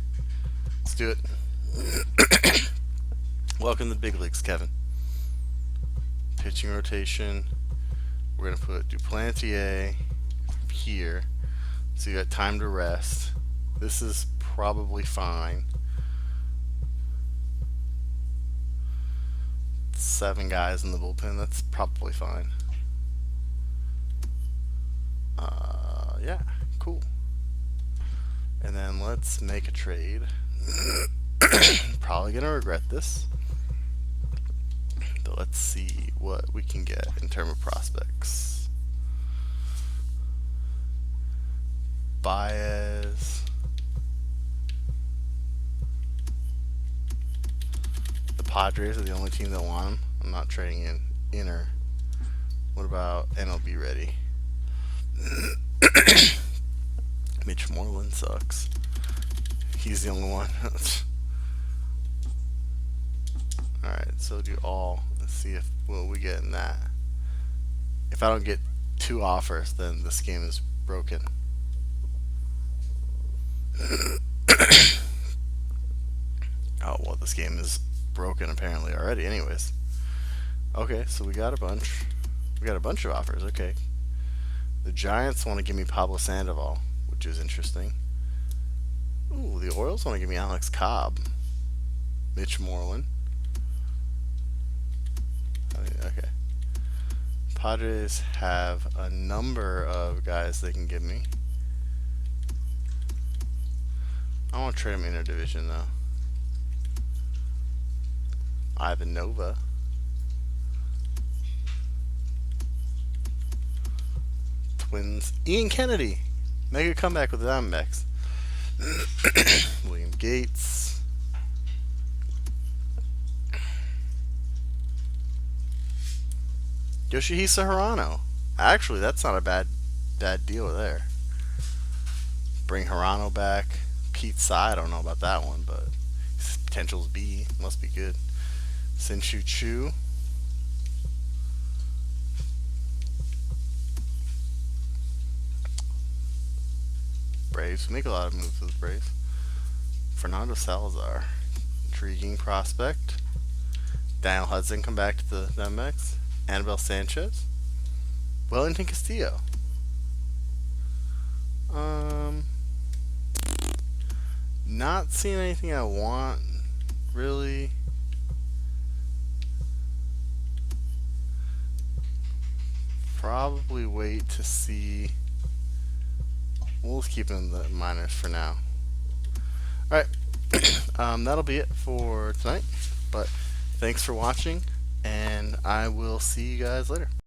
A: Let's do it. Welcome to the big leagues, Kevin. Pitching rotation. We're going to put Duplantier here. So you got time to rest. This is probably fine. 7 guys in the bullpen. That's probably fine. Yeah, cool. And then let's make a trade. Probably going to regret this. But let's see what we can get in terms of prospects. Baez. The Padres are the only team that want him. I'm not trading in Inner. What about MLB ready? Mitch Moreland sucks. He's the only one. Alright, so do all. Let's see if what we get in that. If I don't get 2 offers, then this game is broken. Oh, well, this game is broken apparently already anyways. Okay, so we got a bunch. We got a bunch of offers, okay. The Giants want to give me Pablo Sandoval, which is interesting. Ooh, the Orioles want to give me Alex Cobb. Mitch Moreland. Okay. Padres have a number of guys they can give me. I want to trade him interdivision though. Ivan Nova. Twins. Ian Kennedy. Make a comeback with the Diamondbacks. William Gates. Yoshihisa Hirano. Actually, that's not a bad deal there. Bring Hirano back. Keith Sy, I don't know about that one, but his potential's B. Must be good. Sinshu Chu. Braves. Make a lot of moves with the Braves. Fernando Salazar. Intriguing prospect. Daniel Hudson come back to the Diamondbacks. Anibal Sanchez. Wellington Castillo. Not seeing anything I want, really. Probably wait to see. We'll just keep it in the minors for now. Alright, that'll be it for tonight. But thanks for watching, and I will see you guys later.